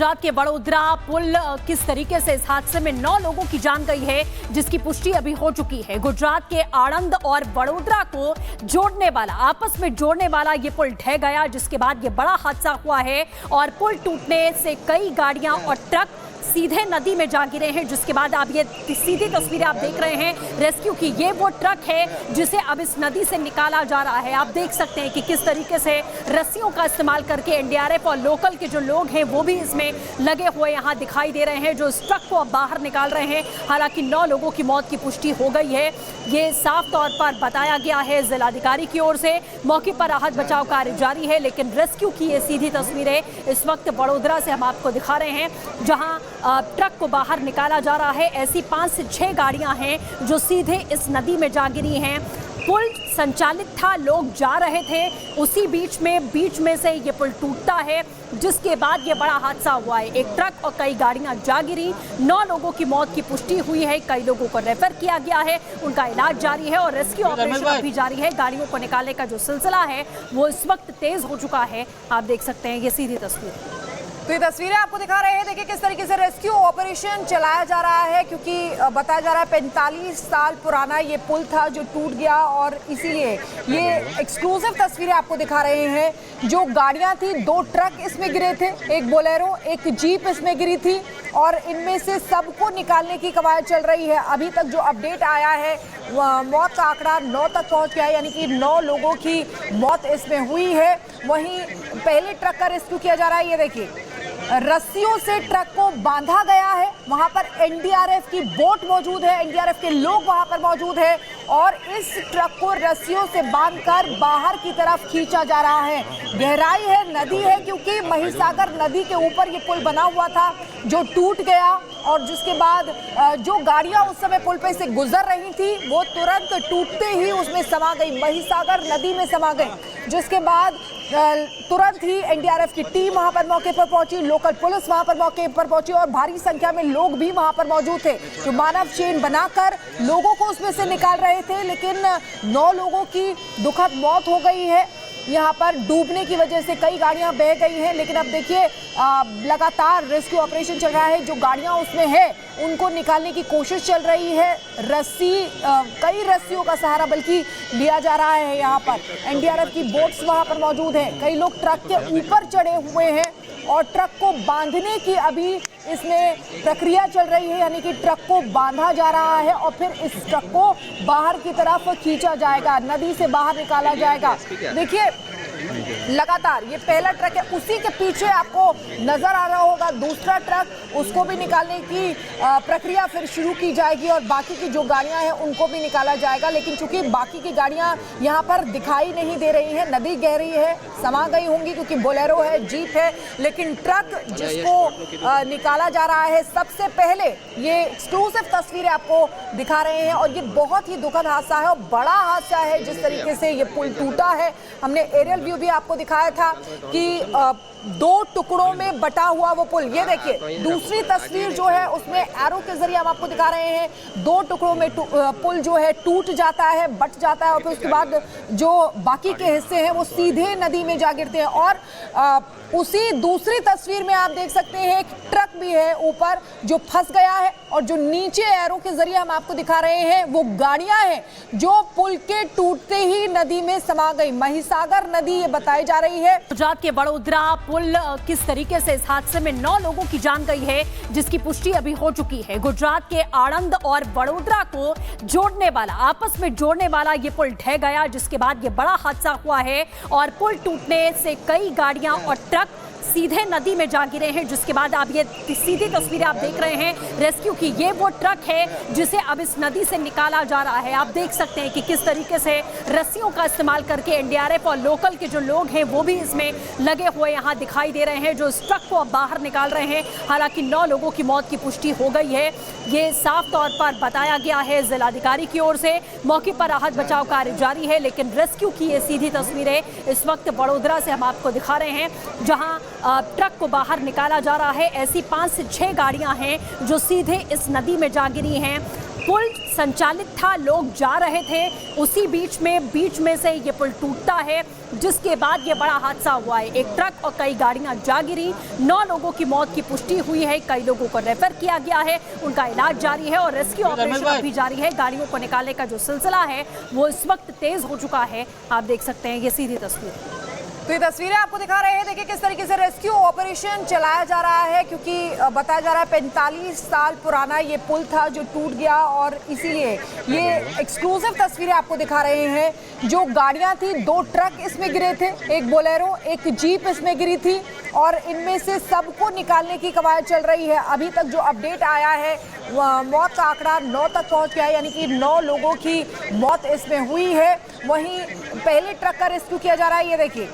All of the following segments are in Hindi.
गुजरात के वडोदरा पुल किस तरीके से इस हादसे में 9 लोगों की जान गई है, जिसकी पुष्टि अभी हो चुकी है। गुजरात के आणंद और वडोदरा को जोड़ने वाला, आपस में जोड़ने वाला ये पुल ढह गया, जिसके बाद ये बड़ा हादसा हुआ है और पुल टूटने से कई गाड़ियां और ट्रक सीधे नदी में जा गिरे हैं। जिसके बाद आप ये सीधी तस्वीरें आप देख रहे हैं रेस्क्यू की। ये वो ट्रक है जिसे अब इस नदी से निकाला जा रहा है। आप देख सकते हैं कि किस तरीके से रस्सियों का इस्तेमाल करके एनडीआरएफ और लोकल के जो लोग हैं वो भी इसमें लगे हुए यहाँ दिखाई दे रहे हैं, जो इस ट्रक को अब बाहर निकाल रहे हैं। हालांकि 9 लोगों की मौत की पुष्टि हो गई है, ये साफ तौर पर बताया गया है जिलाधिकारी की ओर से। मौके पर राहत बचाव कार्य जारी है, लेकिन रेस्क्यू की ये सीधी तस्वीरें इस वक्त वडोदरा से हम आपको दिखा रहे हैं, जहां ट्रक को बाहर निकाला जा रहा है। ऐसी 5 से 6 गाड़ियां हैं जो सीधे इस नदी में जा गिरी हैं। पुल संचालित था, लोग जा रहे थे, उसी बीच में से ये पुल टूटता है, जिसके बाद ये बड़ा हादसा हुआ है। एक ट्रक और कई गाड़ियां जा गिरी। 9 लोगों की मौत की पुष्टि हुई है, कई लोगों को रेफर किया गया है, उनका इलाज जारी है और रेस्क्यू ऑपरेशन अभी जारी है। गाड़ियों को निकालने का जो सिलसिला है वो इस वक्त तेज हो चुका है। आप देख सकते हैं ये सीधी तस्वीर। तो ये तस्वीरें आपको दिखा रहे हैं, देखिए किस तरीके से रेस्क्यू ऑपरेशन चलाया जा रहा है, क्योंकि बताया जा रहा है 45 साल पुराना ये पुल था जो टूट गया, और इसीलिए ये एक्सक्लूसिव तस्वीरें आपको दिखा रहे हैं। जो गाड़ियां थी, 2 ट्रक इसमें गिरे थे, एक बोलेरो, एक जीप इसमें गिरी थी, और इनमें से सबको निकालने की कवायद चल रही है। अभी तक जो अपडेट आया है मौत का आंकड़ा 9 तक पहुंच गया है, यानी कि 9 लोगों की मौत इसमें हुई है। वहीं पहले ट्रक का रेस्क्यू किया जा रहा है। ये देखिए रस्सियों से ट्रक को बांधा गया है, वहां पर एनडीआरएफ की बोट मौजूद है, एनडीआरएफ के लोग वहां पर मौजूद है, और इस ट्रक को रस्सियों से बांधकर बाहर की तरफ खींचा जा रहा है। गहराई है, नदी है, क्योंकि महिसागर नदी के ऊपर ये पुल बना हुआ था जो टूट गया, और जिसके बाद जो गाड़ियां उस समय पुल पे से गुजर रही थी वो तुरंत टूटते ही उसमें समा गई, महिसागर नदी में समा गई। जिसके बाद तुरंत ही एनडीआरएफ की टीम वहां पर मौके पर पहुंची, लोकल पुलिस वहां पर मौके पर पहुंची, और भारी संख्या में लोग भी वहां पर मौजूद थे जो मानव चेन बनाकर लोगों को उसमें से निकाल रहे थे। लेकिन 9 लोगों की दुखद मौत हो गई है। यहाँ पर डूबने की वजह से कई गाड़ियां बह गई हैं, लेकिन अब देखिए लगातार रेस्क्यू ऑपरेशन चल रहा है। जो गाड़ियां उसमें है उनको निकालने की कोशिश चल रही है। कई रस्सियों का सहारा बल्कि लिया जा रहा है। यहाँ पर एनडीआरएफ की बोट्स वहां पर मौजूद हैं, कई लोग ट्रक के ऊपर चढ़े हुए हैं, और ट्रक को बांधने की अभी इसमें प्रक्रिया चल रही है, यानी कि ट्रक को बांधा जा रहा है और फिर इस ट्रक को बाहर की तरफ खींचा जाएगा, नदी से बाहर निकाला जाएगा। देखिए लगातार ये पहला ट्रक है, उसी के पीछे आपको नजर आ रहा होगा दूसरा ट्रक, उसको भी निकालने की प्रक्रिया फिर शुरू की जाएगी, और बाकी की जो गाड़ियां हैं उनको भी निकाला जाएगा। लेकिन चूंकि बाकी की गाड़ियां यहाँ पर दिखाई नहीं दे रही हैं, नदी गहरी है, समा गई होंगी, क्योंकि बोलेरो है, जीप है, लेकिन ट्रक जिसको निकाला जा रहा है सबसे पहले, ये एक्सक्लूसिव तस्वीरें आपको दिखा रहे हैं। और ये बहुत ही दुखद हादसा है और बड़ा हादसा है, जिस तरीके से ये पुल टूटा है। हमने एरियल व्यू भी आपको दिखाया था कि 2 टुकड़ों में बटा हुआ वो पुल। ये देखिए दूसरी तस्वीर जो है उसमें एरो के जरिए हम आपको दिखा रहे हैं, 2 टुकड़ों में पुल जो है टूट जाता है, बट जाता है, और फिर उसके बाद जो बाकी के हिस्से हैं वो सीधे नदी में जा गिरते हैं। और उसी दूसरी तस्वीर में आप देख सकते हैं एक ट्रक भी है ऊपर जो फंस गया है, और जो नीचे एरो के जरिए हम आपको दिखा रहे हैं वो गाड़ियां हैं जो पुल के टूटते ही नदी में समा गई। महिसागर नदी ये बताई जा रही है। गुजरात के वडोदरा पुल किस तरीके से इस हादसे में 9 लोगों की जान गई है, जिसकी पुष्टि अभी हो चुकी है। गुजरात के आणंद और वडोदरा को जोड़ने वाला, आपस में जोड़ने वाला ये पुल ढह गया, जिसके बाद ये बड़ा हादसा हुआ है और पुल टूटने से कई गाड़ियां और ट्रक सीधे नदी में जा गिरे हैं। जिसके बाद आप ये सीधी तस्वीरें आप देख रहे हैं रेस्क्यू की। ये वो ट्रक है जिसे अब इस नदी से निकाला जा रहा है। आप देख सकते हैं कि किस तरीके से रस्सियों का इस्तेमाल करके एनडीआरएफ और लोकल के जो लोग हैं वो भी इसमें लगे हुए यहाँ दिखाई दे रहे हैं, जो इस ट्रक को अब बाहर निकाल रहे हैं। हालांकि 9 लोगों की मौत की पुष्टि हो गई है, ये साफ तौर पर बताया गया है जिलाधिकारी की ओर से। मौके पर राहत बचाव कार्य जारी है, लेकिन रेस्क्यू की ये सीधी तस्वीरें इस वक्त वडोदरा से हम आपको दिखा रहे हैं, जहां ट्रक को बाहर निकाला जा रहा है। ऐसी 5 से 6 गाड़ियां हैं जो सीधे इस नदी में जा गिरी हैं। पुल संचालित था, लोग जा रहे थे, उसी बीच में से ये पुल टूटता है, जिसके बाद ये बड़ा हादसा हुआ है। एक ट्रक और कई गाड़ियां जा गिरी, 9 लोगों की मौत की पुष्टि हुई है, कई लोगों को रेफर किया गया है, उनका इलाज जारी है और रेस्क्यू ऑपरेशन अभी जारी है। गाड़ियों को निकालने का जो सिलसिला है वो इस वक्त तेज हो चुका है। आप देख सकते हैं ये सीधी तस्वीर। तो ये तस्वीरें आपको दिखा रहे हैं, देखिए किस तरीके से रेस्क्यू ऑपरेशन चलाया जा रहा है, क्योंकि बताया जा रहा है 45 साल पुराना ये पुल था जो टूट गया और इसीलिए ये एक्सक्लूसिव तस्वीरें आपको दिखा रहे हैं। जो गाड़ियां थी, 2 ट्रक इसमें गिरे थे, एक बोलेरो, एक जीप इसमें गिरी थी और इनमें से सबको निकालने की कवायद चल रही है। अभी तक जो अपडेट आया है मौत का आंकड़ा 9 तक पहुंच गया है, यानी कि 9 लोगों की मौत इसमें हुई है। वहीं पहले ट्रक का रेस्क्यू किया जा रहा है, ये देखिए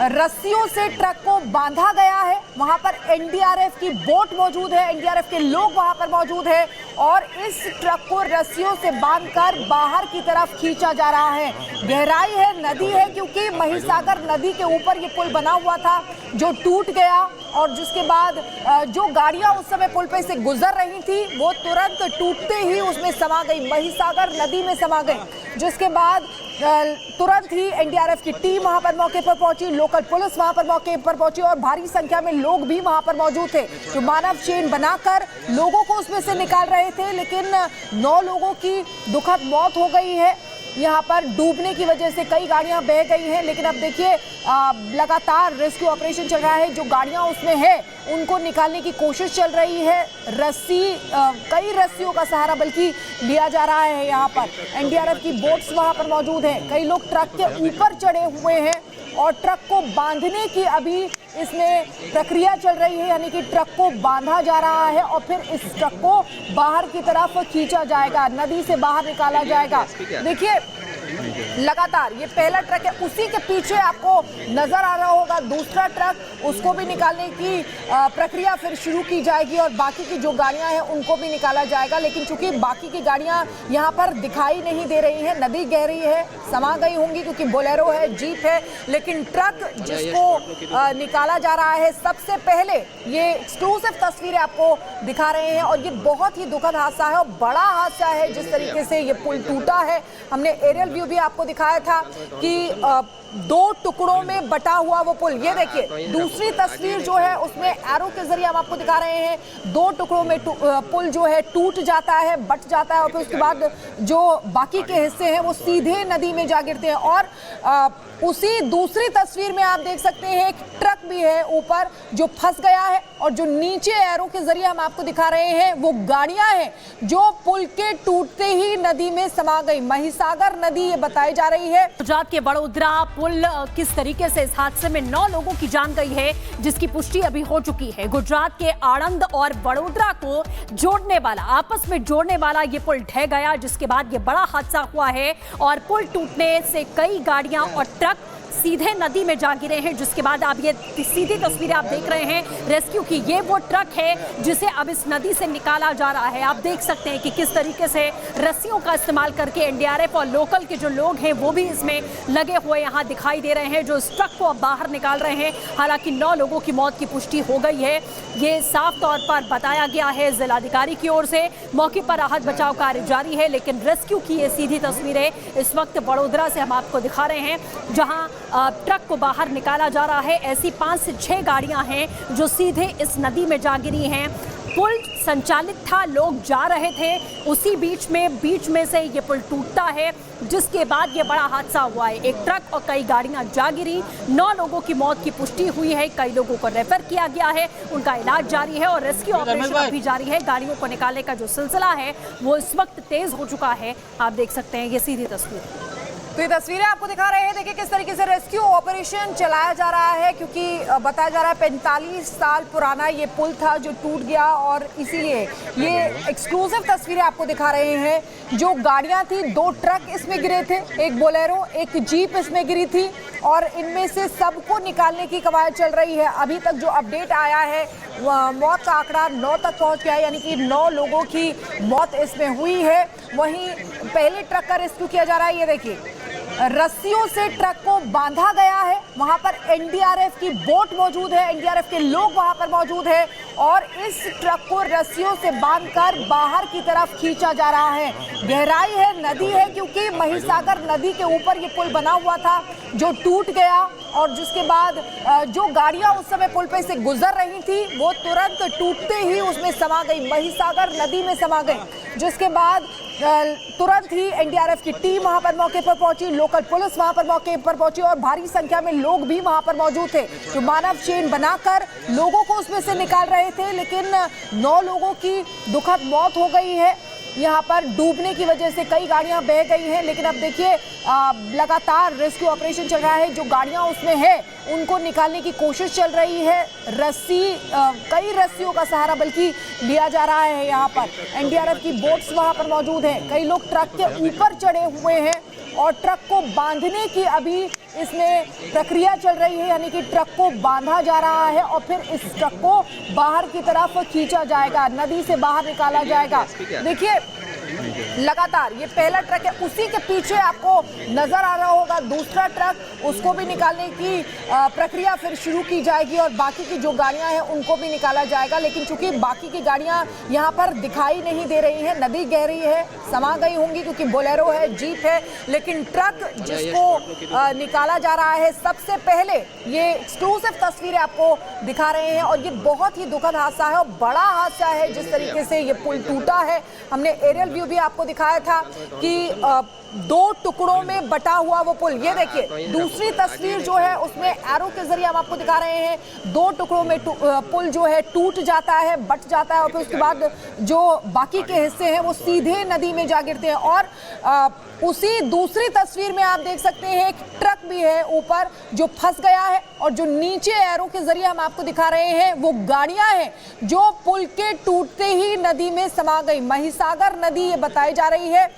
रस्सियों से ट्रक को बांधा गया है, वहां पर एनडीआरएफ की बोट मौजूद है, एनडीआरएफ के लोग वहां पर मौजूद है और इस ट्रक को रस्सियों से बांधकर बाहर की तरफ खींचा जा रहा है। गहराई है, नदी है, क्योंकि महिसागर नदी के ऊपर ये पुल बना हुआ था जो टूट गया और जिसके बाद जो गाड़ियां उस समय पुल पे से गुजर रही थी वो तुरंत टूटते ही उसमें समा गई, महिसागर नदी में समा गई, जिसके बाद तुरंत ही एनडीआरएफ की टीम वहां पर मौके पर पहुंची, लोकल पुलिस वहां पर मौके पर पहुंची और भारी संख्या में लोग भी वहां पर मौजूद थे जो मानव चेन बनाकर लोगों को उसमें से निकाल रहे थे। लेकिन 9 लोगों की दुखद मौत हो गई है। यहाँ पर डूबने की वजह से कई गाड़ियां बह गई हैं, लेकिन अब देखिए लगातार रेस्क्यू ऑपरेशन चल रहा है। जो गाड़ियां उसमें है उनको निकालने की कोशिश चल रही है। कई रस्सियों का सहारा बल्कि लिया जा रहा है। यहाँ पर एनडीआरएफ की बोट्स वहां पर मौजूद हैं, कई लोग ट्रक के ऊपर चढ़े हुए हैं और ट्रक को बांधने की अभी इसमें प्रक्रिया चल रही है, यानी कि ट्रक को बांधा जा रहा है और फिर इस ट्रक को बाहर की तरफ खींचा जाएगा, नदी से बाहर निकाला जाएगा। देखिए लगातार ये पहला ट्रक है, उसी के पीछे आपको नजर आ रहा होगा दूसरा ट्रक, उसको भी निकालने की प्रक्रिया फिर शुरू की जाएगी और बाकी की जो गाड़ियां हैं उनको भी निकाला जाएगा। लेकिन चूंकि बाकी की गाड़ियां यहाँ पर दिखाई नहीं दे रही हैं, नदी गहरी है, समा गई होंगी क्योंकि बोलेरो है, जीप है, लेकिन ट्रक जिसको निकाला जा रहा है सबसे पहले, ये एक्सक्लूसिव तस्वीरें आपको दिखा रहे हैं और ये बहुत ही दुखद हादसा है और बड़ा हादसा है। जिस तरीके से ये पुल टूटा है, हमने एरियल व्यू भी आपको दिखाया था कि 2 टुकड़ों में बटा हुआ वो पुल। ये देखिए दूसरी तस्वीर जो है उसमें एरो के जरिए हम आपको दिखा रहे हैं, 2 टुकड़ों में पुल जो है टूट जाता है, बट जाता है और फिर उसके बाद जो बाकी के हिस्से हैं वो सीधे नदी में जा गिरते हैं। और उसी दूसरी तस्वीर में आप देख सकते हैं एक ट्रक भी है ऊपर जो फंस गया है और जो नीचे एरो के जरिए हम आपको दिखा रहे हैं वो गाड़ियां हैं जो पुल के टूटते ही नदी में समा गई। महिसागर नदी ये बताई जा रही है। गुजरात के वडोदरा पुल किस तरीके से इस हादसे में 9 लोगों की जान गई है जिसकी पुष्टि अभी हो चुकी है। गुजरात के आणंद और वडोदरा को जोड़ने वाला, आपस में जोड़ने वाला ये पुल ढह गया, जिसके बाद ये बड़ा हादसा हुआ है और पुल टूटने से कई गाड़ियां और ट्रक सीधे नदी में जा गिरे हैं, जिसके बाद आप ये सीधी तस्वीरें आप देख रहे हैं रेस्क्यू की। ये वो ट्रक है जिसे अब इस नदी से निकाला जा रहा है। आप देख सकते हैं कि किस तरीके से रस्सियों का इस्तेमाल करके एनडीआरएफ और लोकल के जो लोग हैं वो भी इसमें लगे हुए यहाँ दिखाई दे रहे हैं, जो इस ट्रक को अब बाहर निकाल रहे हैं। हालांकि 9 लोगों की मौत की पुष्टि हो गई है, ये साफ तौर पर बताया गया है जिलाधिकारी की ओर से। मौके पर राहत बचाव कार्य जारी है, लेकिन रेस्क्यू की ये सीधी तस्वीरें इस वक्त वडोदरा से हम आपको दिखा रहे हैं, जहां ट्रक को बाहर निकाला जा रहा है। ऐसी 5 से 6 गाड़ियां हैं जो सीधे इस नदी में जा गिरी हैं। पुल संचालित था, लोग जा रहे थे, उसी बीच में से ये पुल टूटता है, जिसके बाद ये बड़ा हादसा हुआ है। एक ट्रक और कई गाड़ियां जा गिरी, 9 लोगों की मौत की पुष्टि हुई है, कई लोगों को रेफर किया गया है, उनका इलाज जारी है और रेस्क्यू ऑपरेशन अभी जारी है। गाड़ियों को निकालने का जो सिलसिला है वो इस वक्त तेज हो चुका है। आप देख सकते हैं ये सीधी तस्वीर। तो ये तस्वीरें आपको दिखा रहे हैं, देखिए किस तरीके से रेस्क्यू ऑपरेशन चलाया जा रहा है, क्योंकि बताया जा रहा है 45 साल पुराना ये पुल था जो टूट गया और इसीलिए ये एक्सक्लूसिव तस्वीरें आपको दिखा रहे हैं। जो गाड़ियां थी, 2 ट्रक इसमें गिरे थे, एक बोलेरो, एक जीप इसमें गिरी थी और इनमें से सबको निकालने की कवायद चल रही है। अभी तक जो अपडेट आया है मौत का आंकड़ा 9 तक पहुंच गया है, यानी कि 9 लोगों की मौत इसमें हुई है। वहीं पहले ट्रक का रेस्क्यू किया जा रहा है, ये देखिए रस्सियों से ट्रक को बांधा गया है, वहां पर एनडीआरएफ की बोट मौजूद है, एनडीआरएफ के लोग वहां पर मौजूद है और इस ट्रक को रस्सियों से बांधकर बाहर की तरफ खींचा जा रहा है। गहराई है, नदी है, क्योंकि महिसागर नदी के ऊपर ये पुल बना हुआ था जो टूट गया और जिसके बाद जो गाड़ियां उस समय पुल पे से गुजर रही थी वो तुरंत टूटते ही उसमें समा गई, महिसागर नदी में समा गई। जिसके बाद तुरंत ही एनडीआरएफ की टीम वहां पर मौके पर पहुंची, लोकल पुलिस वहां पर मौके पर पहुंची और भारी संख्या में लोग भी वहां पर मौजूद थे जो मानव चेन बनाकर लोगों को उसमें से निकाल रहे थे। लेकिन 9 लोगों की दुखद मौत हो गई है। यहाँ पर डूबने की वजह से कई गाड़ियां बह गई हैं। लेकिन अब देखिए लगातार रेस्क्यू ऑपरेशन चल रहा है। जो गाड़ियां उसमें है उनको निकालने की कोशिश चल रही है। कई रस्सियों का सहारा बल्कि लिया जा रहा है। यहाँ पर एनडीआरएफ की बोट्स वहां पर मौजूद हैं। कई लोग ट्रक के ऊपर चढ़े हुए हैं और ट्रक को बांधने की अभी इसमें प्रक्रिया चल रही है, यानी कि ट्रक को बांधा जा रहा है और फिर इस ट्रक को बाहर की तरफ खींचा जाएगा, नदी से बाहर निकाला जाएगा। देखिए लगातार ये पहला ट्रक है, उसी के पीछे आपको नजर आ रहा होगा दूसरा ट्रक, उसको भी निकालने की प्रक्रिया फिर शुरू की जाएगी और बाकी की जो गाड़ियां हैं उनको भी निकाला जाएगा। लेकिन चूंकि बाकी की गाड़ियां यहाँ पर दिखाई नहीं दे रही हैं, नदी गहरी है, समा गई होंगी क्योंकि बोलेरो है, जीप है, लेकिन ट्रक जिसको निकाला जा रहा है सबसे पहले, ये एक्सक्लूसिव तस्वीरें आपको दिखा रहे हैं और ये बहुत ही दुखद हादसा है और बड़ा हादसा है। जिस तरीके से ये पुल टूटा है, हमने एरियल व्यू भी आपको दिखाया था कि 2 टुकड़ों में बटा हुआ वो पुल। ये देखिए दूसरी तस्वीर जो है उसमें एरो के जरिए हम आपको दिखा रहे हैं 2 टुकड़ों में पुल जो है टूट जाता है, बट जाता है और फिर उसके बाद जो बाकी के हिस्से हैं वो सीधे नदी में जा गिरते हैं। और उसी दूसरी तस्वीर में आप देख सकते हैं एक ट्रक भी है ऊपर जो फंस गया है और जो नीचे एरो के जरिए हम आपको दिखा रहे हैं वो गाड़ियां हैं जो पुल के टूटते ही नदी में समा गई। महिसागर नदी ये बताई जा रही है।